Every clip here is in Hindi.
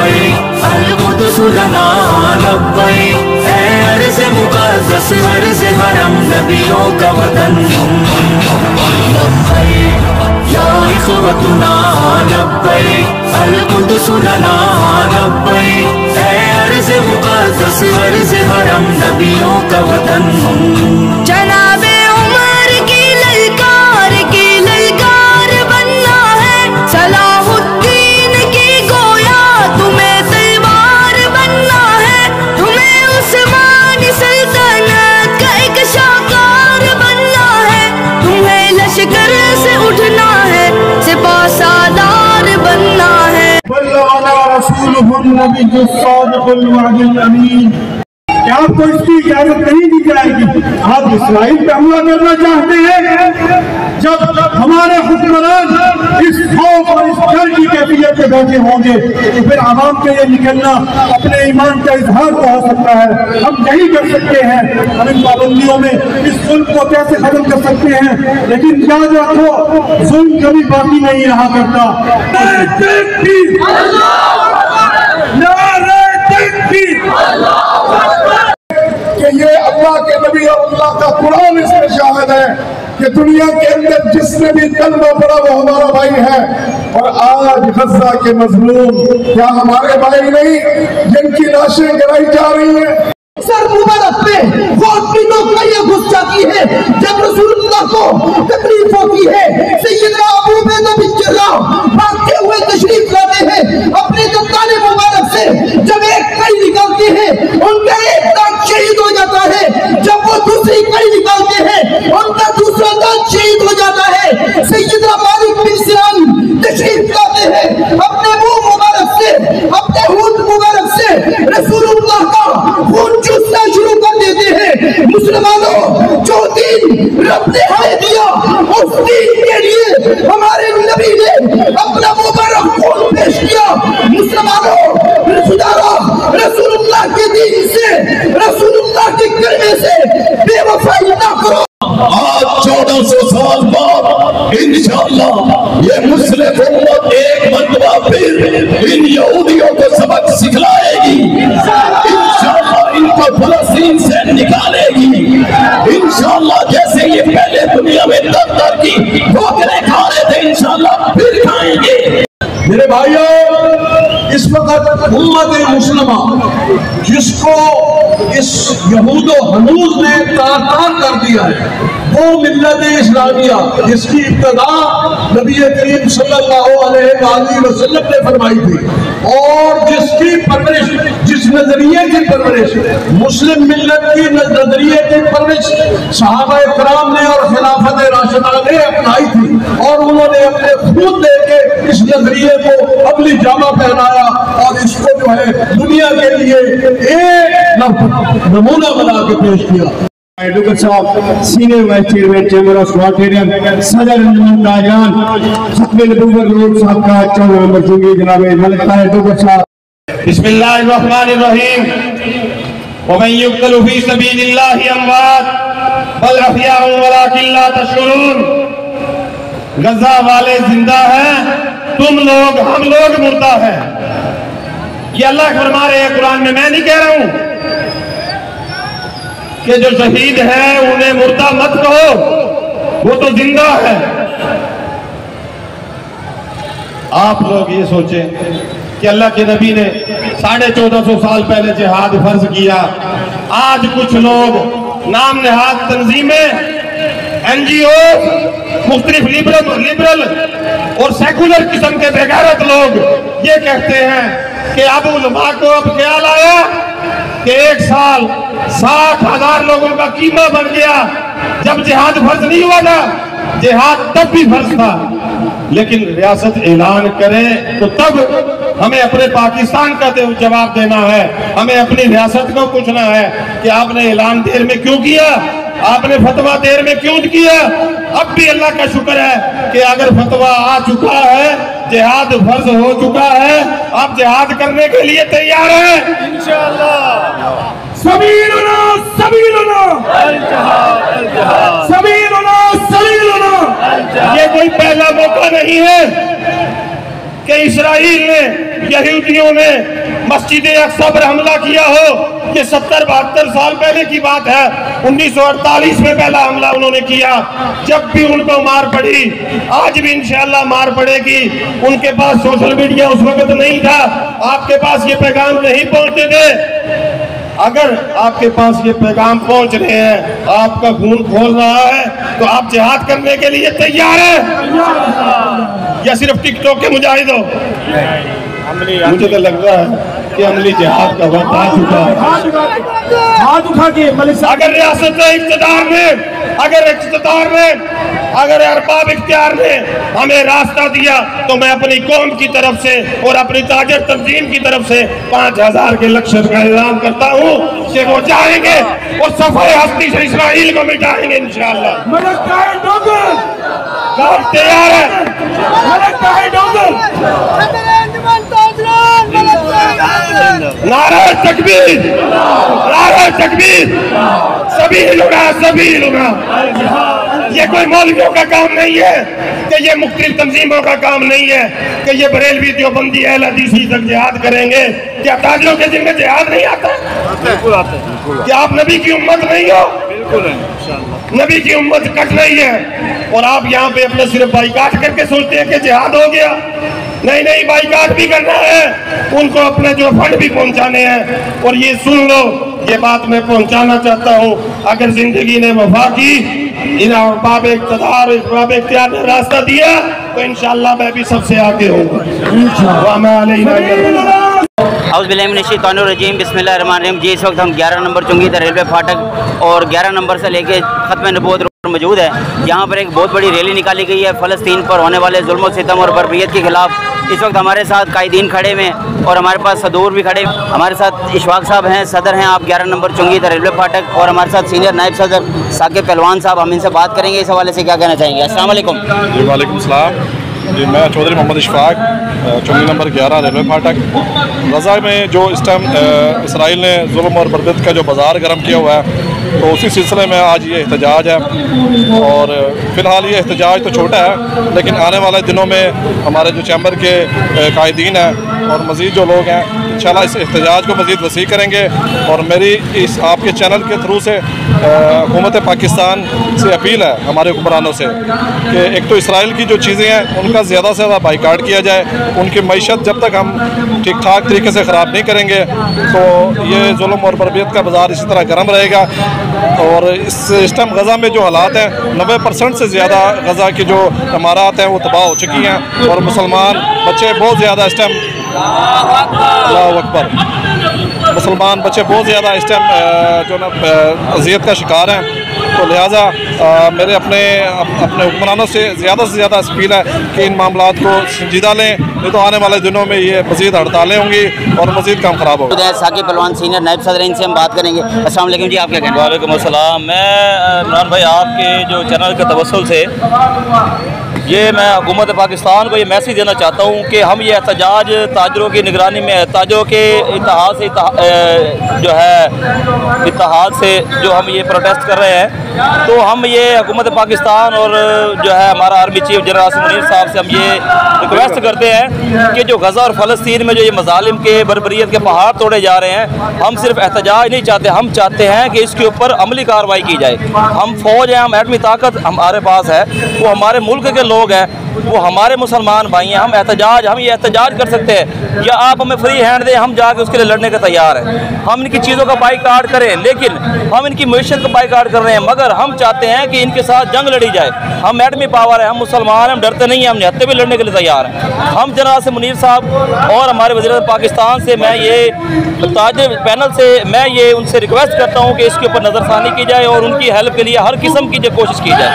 लब्बैक अल-कुद्स लना लब्बैक, ऐ अर्ज़ मुक़द्दस अर्ज़ हरम नबियों का वतन। लब्बैक या इख़वतुना लब्बैक अल-कुद्स लना लब्बैक, ऐ अर्ज़ मुक़द्दस अर्ज़ हरम नबियों का वतन। जनाबे उमर की ललकार बनना है, सलाहुद्दीन की गोया तुम्हें तलवार बनना है, तुम्हें उस्मानी सल्तनत का एक शाकार बनना है, तुम्हें लश्कर से उठना है, सिपा सालार बनना है। क्या आपको इसकी इजाजत नहीं दी जाएगी? आप इस्राइल पे हमला करना चाहते हैं? जब हमारे हुक्मरान इस खौफ और इस डर की कैफियत पे बैठे होंगे तो फिर आवाम के लिए निकलना अपने ईमान का इजहार तो हो सकता है। हम यही कर सकते हैं, हम इन पाबंदियों में इस जुल्म को कैसे खत्म कर सकते हैं, लेकिन याद रखो जुल्म कभी बाकी नहीं रहा करता। कि ये अल्लाह के नबी और अल्लाह का कुरान इसमें शाहिद है कि दुनिया के अंदर जिसने भी कलमा पड़ा वो हमारा भाई है। और आज गज़ा के मजलूम क्या हमारे भाई नहीं जिनकी लाशें गिराई जा रही हैं? सर मुबारक पे ये घुस जाती है जब रसूलुल्लाह को तकलीफ होती है। सैयदना अबू उबैदा बिन जर्राह भागते हुए तशरीफ लाते हैं अपने दंताने मुबारक से। जब एक कई निकालते हैं उनका एक दांत शहीद हो जाता है, जब वो दूसरी कई निकालते हैं उनका दूसरा दांत शहीद हो जाता है। सैयदना मालिक बिन सिनान तशरीफ लाते हैं अपने मुंह मुबारक से, अपने होंठ मुबारक से रसूलुल्लाह का खून चूसना शुरू कर देते हैं। मुसलमानों, जो दीन रब ने हमें दिया उस दीन के लिए हमारे नबी ने अपना मुबारक खून पेश किया। मुसलमानों, रसूलुल्लाह के दीन से, रसूलुल्लाह के कलमे से बेवफाई ना करो। आज 1400 साल बाद इंशाअल्लाह ये मुस्लिम उम्मत एक मरतबा फिर इन यहूदियों को सबक सिखलाएगी। इंशाअल्लाह इनको फलस्तीन से निकालेगी। इंशाअल्लाह जैसे ये पहले दुनिया में दर की ठोकरें खा रहे थे इंशाअल्लाह फिर खाएंगे। मेरे भाइयों, इस वक्त उम्मत मुस्लिमा जिसको इस यहूदो हनूज ने तार कर दिया है वो मिल्लत इस्लामिया, जिसकी इब्तिदा नबी करीम सल्लल्लाहु अलैहि वसल्लम ने फरमाई थी और जिसकी परवरिश, जिस नजरिए की परवरिश, मुस्लिम मिल्लत की नजरिए की परवरिश सहाबा किराम ने और खिलाफत राशिदा ने अपनाई थी और उन्होंने अपने खून देके इस नजरिए को अमली जामा पहनाया और इसको जो है दुनिया के लिए एक नमूना बना के पेश किया। एडवोकेट साहब, senior vice chairman chamber of Scotland, सदर ताजरान खत्म नबूवत रोड साहब का 14 नंबर चुंगी जनाब मलिक एडवोकेट साहब। बिस्मिल्लाहिर्रहमानिर्रहीम। वमन युक़तलु फी सबीलिल्लाहि अमवात बल अहयाउन वलाकिन ला तशउरून। गजा वाले जिंदा हैं, तुम लोग, हम लोग मुर्दा हैं। ये अल्लाह फरमा रहे हैं कुरान में। मैं नहीं कह रहा हूं कि जो शहीद है उन्हें मुर्दा मत कहो, वो तो जिंदा है। आप लोग ये सोचें कि अल्लाह के नबी ने 1450 साल पहले जिहाद फर्ज किया। आज कुछ लोग नाम नहाद तंजीमें, NGO, मुख्तलिफ लिबरल और सेकुलर किस्म के बेगैरत लोग ये कहते हैं कि अब उलमा को अब ख्याल आया कि एक साल 60,000 लोगों का कीमा बन गया। जब जिहाद फर्ज नहीं हुआ था, जिहाद तब भी फर्ज था, लेकिन रियासत ऐलान करे तो तब हमें अपने पाकिस्तान का जवाब देना है। हमें अपनी रियासत को पूछना है कि आपने ऐलान देर में क्यों किया, आपने फतवा देर में क्यों किया। अब भी अल्लाह का शुक्र है कि अगर फतवा आ चुका है, जिहाद फर्ज हो चुका है, आप जिहाद करने के लिए तैयार हैं इंशाअल्लाह। सबीलुना सबीलुना अल जिहाद अल जिहाद, सबीलुना सबीलुना। ये कोई पहला मौका नहीं है कि इसराइल ने, यहूदियों ने मस्जिद अक्सा पर हमला किया हो। ये 70-72 साल पहले की बात है। 1948 में पहला हमला उन्होंने किया। जब भी उनको मार पड़ी, आज भी इंशाअल्लाह मार पड़ेगी। उनके पास सोशल मीडिया उस वक्त नहीं था, आपके पास ये पैगाम नहीं पहुंचते थे। अगर आपके पास ये पैगाम पहुंच रहे हैं, आपका खून खोल रहा है, तो आप जिहाद करने के लिए तैयार हैं या सिर्फ टिकटॉक के मुजाहिद हो? मुझे तो लग रहा है कि अमली जिहाद का वक्त आ चुका है। हाथ उठा के अगर रियासत इख्तियार ने, अगर अरबाब इख्तियार ने हमें रास्ता दिया, तो मैं अपनी कौम की तरफ से और अपनी ताजर तंजीम की तरफ से 5000 के लश्कर का ऐलान करता हूँ कि वो जाएंगे और सफाई हस्ती से इसराइल को मिटाएंगे इंशाअल्लाह। तैयार है? नारा तकबीर, नारा तकबीर, सभी लोग। ये कोई मौलवियों का काम नहीं है, कि ये मुख्तलिफ तंजीमों का काम नहीं है, कि ये बरेलवी देवबंदी अहले हदीसी तक जिहाद करेंगे। क्या ताजरों के जिम्मे जिहाद नहीं आता? बिल्कुल आता है। क्या आप नबी की उम्मत नहीं हो? बिल्कुल है, इंशाअल्लाह। नबी की उम्मत कट रही है और आप यहाँ पे अपने सिर्फ बाइकाट करके सोचते हैं कि जिहाद हो गया। नहीं, बाइकाट भी करना है, उनको अपने जो फंड भी पहुंचाने हैं। और ये सुन लो, ये बात मैं पहुंचाना चाहता हूँ, अगर जिंदगी ने वफा की, इन अरबाब इख्तियार ने रास्ता दिया, तो इंशाअल्लाह मैं भी सबसे आगे हूँ। औज़ुबिल्लाहिमिनश्शैतानिर्रजीम बिस्मिल्लाहिर्रहमानिर्रहीम। जी, इस वक्त हम 11 नंबर चुंगी रेलवे फाटक और 11 नंबर से लेके खत्म नबूवत रोड मौजूद है। यहाँ पर एक बहुत बड़ी रैली निकाली गई है फ़लस्तीन पर होने वाले जुल्म सितम और बर्बरियत के खिलाफ। इस वक्त हमारे साथ कायदीन खड़े हुए और हमारे पास सदूर भी खड़े। हमारे साथ इशफाक साहब हैं, सदर हैं आप 11 नंबर चुंगी रेलवे फाटक, और हमारे साथ सीनियर नायब सदर साकिब पहलवान साहब। हम इनसे बात करेंगे, इस हवाले से क्या कहना चाहेंगे। अस्सलाम वालेकुम। जी वालेकुम सलाम। जी, मैं चौधरी मोहम्मद इशफाक, चुंगी नंबर 11 रेलवे फाटक। गज़ा में जो इस टाइम इसराइल ने जुल्म और बर्बरियत का जो बाज़ार गर्म किया हुआ है, तो उसी सिलसिले में आज ये एहतजाज है। और फ़िलहाल ये एहतजाज तो छोटा है, लेकिन आने वाले दिनों में हमारे जो चैम्बर के कायदीन हैं और मज़ीद जो लोग हैं, इंशाल्लाह इस एहतजाज को मज़ीद वसी करेंगे। और मेरी इस आपके चैनल के थ्रू से हुकूमत पाकिस्तान से अपील है, हमारे हुक्मरानों से, कि एक तो इसराइल की जो चीज़ें हैं उनका ज़्यादा से ज़्यादा बाइकाट किया जाए। उनकी मईशत जब तक हम ठीक ठाक तरीके से ख़राब नहीं करेंगे, तो ये जुल्म और बर्बरियत का बाज़ार इसी तरह गर्म रहेगा। और इस टाइम गज़ा में जो हालात हैं, 90% से ज़्यादा गज़ा की जो इमारत हैं वो तबाह हो चुकी हैं, और मुसलमान बच्चे बहुत ज़्यादा इस टाइम, अल्लाहु अकबर, मुसलमान बच्चे बहुत ज़्यादा इस टाइम जो ना अज़ियत का शिकार हैं। तो लिहाजा मेरे अपने हुक्मरानों से ज़्यादा अपील है कि इन मामलात को संजीदा लें, नहीं तो आने वाले दिनों में ये मज़ीद हड़तालें होंगी और मज़ीद काम ख़राब होगा। साकिब पहलवान सीनियर नायब सदर, इनसे हम बात करेंगे। अस्सलाम वालेकुम जी, आप क्या कहना है? वालेकुम अस्सलाम। मैं इमरान भाई आपके जो चैनल के तवस्सुल से ये मैं हुकूमत पाकिस्तान को ये मैसेज देना चाहता हूँ कि हम ये एहतजाज ताजरों की निगरानी में, ताजरों के इत्तेहाद से जो है इत्तेहाद से जो हम ये प्रोटेस्ट कर रहे हैं, तो हम ये हुकूमत पाकिस्तान और जो है हमारा army chief general Asim Munir साहब से हम ये रिक्वेस्ट करते हैं कि जो गज़ा और फ़लस्तीन में जो ये मज़ालिम के बर्बरियत के पहाड़ तोड़े जा रहे हैं, हम सिर्फ एहतजाज नहीं चाहते, हम चाहते हैं कि इसके ऊपर अमली कार्रवाई की जाए। हम फौज हैं, हम एटमी ताकत हमारे पास है, वो हमारे मुल्क के लोग हैं, वो हमारे मुसलमान भाई हैं। हम ये एहतजाज कर सकते हैं, या आप हमें फ्री हैंड दें, हम जाके उसके लिए लड़ने के तैयार हैं। हम इनकी चीज़ों का बाइकाट करें, लेकिन हम इनकी मैशत का बाइकाट कर रहे हैं, मगर हम चाहते हैं कि इनके साथ जंग लड़ी जाए। हम एटमी पावर है, हम मुसलमान हैं, हम डरते नहीं हैं, हम निहत्ते भी लड़ने के लिए तैयार हैं। हम जनरल आसिम मुनीर साहब और हमारे वज़ीर पाकिस्तान से मैं ये ताजर पैनल से मैं ये उनसे रिक्वेस्ट करता हूँ कि इसके ऊपर नज़रसानी की जाए और उनकी हेल्प के लिए हर किस्म की जो कोशिश की जाए।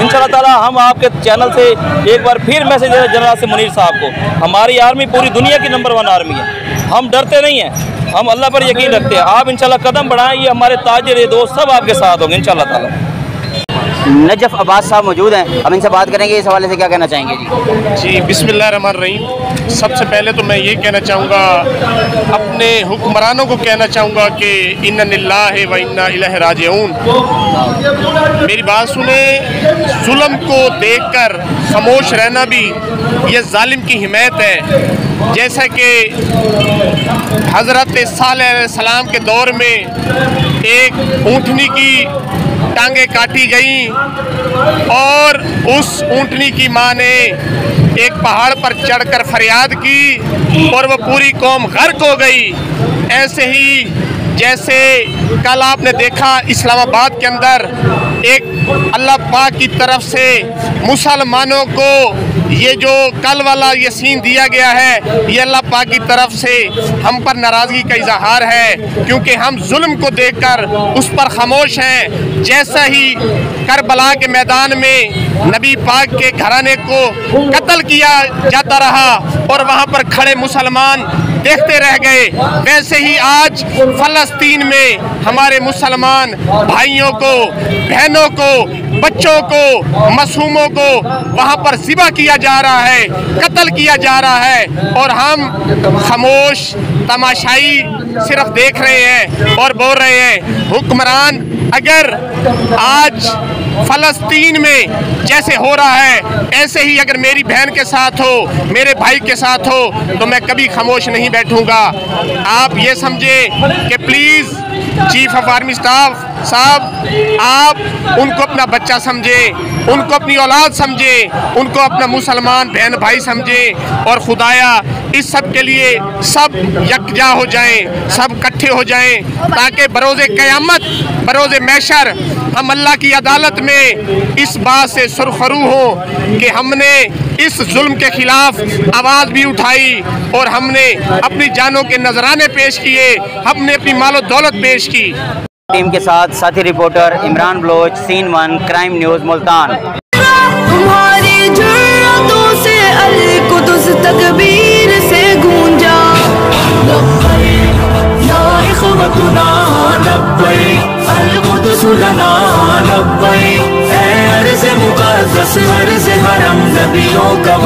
इंशाअल्लाह ताला हम आपके चैनल से एक बार फिर मैसेज दे रहे जनरल आसिम मुनीर साहब को, हमारी आर्मी पूरी दुनिया की नंबर 1 आर्मी है, हम डरते नहीं हैं, हम अल्लाह पर यकीन रखते हैं। आप इंशाल्लाह कदम बढ़ाएं, ये हमारे ताजिर दोस्त सब आपके साथ होंगे इंशाल्लाह ताला। नजफ अब्बास साहब मौजूद हैं, हम इनसे बात करेंगे, इस हवाले से क्या कहना चाहेंगे जी। बिस्मिल्लाहिर्रहमानिर्रहीम। सबसे पहले तो मैं ये कहना चाहूँगा, अपने हुक्मरानों को कहना चाहूँगा कि इन्ना लिल्लाहि व इन्ना इलैहि राजिऊन। मेरी बात सुने, जुल्म को देखकर खामोश रहना भी ये जालिम की हिमायत है। जैसा कि हज़रत सालेह अलैहिस्सलाम के दौर में एक ऊँटनी की टांगें काटी गईं और उस ऊँटनी की माँ ने एक पहाड़ पर चढ़कर फरियाद की और वह पूरी कौम गर्क हो गई। ऐसे ही जैसे कल आपने देखा इस्लामाबाद के अंदर एक अल्लाह पाक की तरफ से मुसलमानों को ये जो कल वाला ये सीन दिया गया है, ये अल्लाह पाक की तरफ से हम पर नाराज़गी का इजहार है, क्योंकि हम जुल्म को देखकर उस पर खामोश हैं। जैसा ही करबला के मैदान में नबी पाक के घराने को कत्ल किया जाता रहा और वहाँ पर खड़े मुसलमान देखते रह गए, वैसे ही आज फ़लस्तीन में हमारे मुसलमान भाइयों को, बहनों को, बच्चों को, मासूमों को वहाँ पर ज़िबा किया जा रहा है, कत्ल किया जा रहा है और हम खामोश तमाशाई सिर्फ देख रहे हैं और बोल रहे हैं। हुक्मरान अगर आज फ़लस्तीन में जैसे हो रहा है, ऐसे ही अगर मेरी बहन के साथ हो, मेरे भाई के साथ हो, तो मैं कभी खामोश नहीं बैठूंगा। आप ये समझे कि please chief of army staff साहब, आप उनको अपना बच्चा समझे, उनको अपनी औलाद समझे, उनको अपना मुसलमान बहन भाई समझे और खुदाया इस सब के लिए सब यकजा हो जाएं, सब इकट्ठे हो जाएं, ताकि बरोज़े क़यामत, बरोज़े महशर हम अल्लाह की अदालत में इस बात से सुरखरू हो कि हमने इस जुल्म के खिलाफ आवाज़ भी उठाई और हमने अपनी जानों के नजराने पेश किए, हमने अपनी मालो दौलत पेश की। टीम के साथ साथी reporter Imran Baloch, scene 1 crime news Multan. तुम्हारी जुर्रतों से अल-कुदस तकबीर से गूंजा। अल-कुदस लना लब्बैक, अर्ज़ मुक़द्दस अर्ज़ हरम नबियों का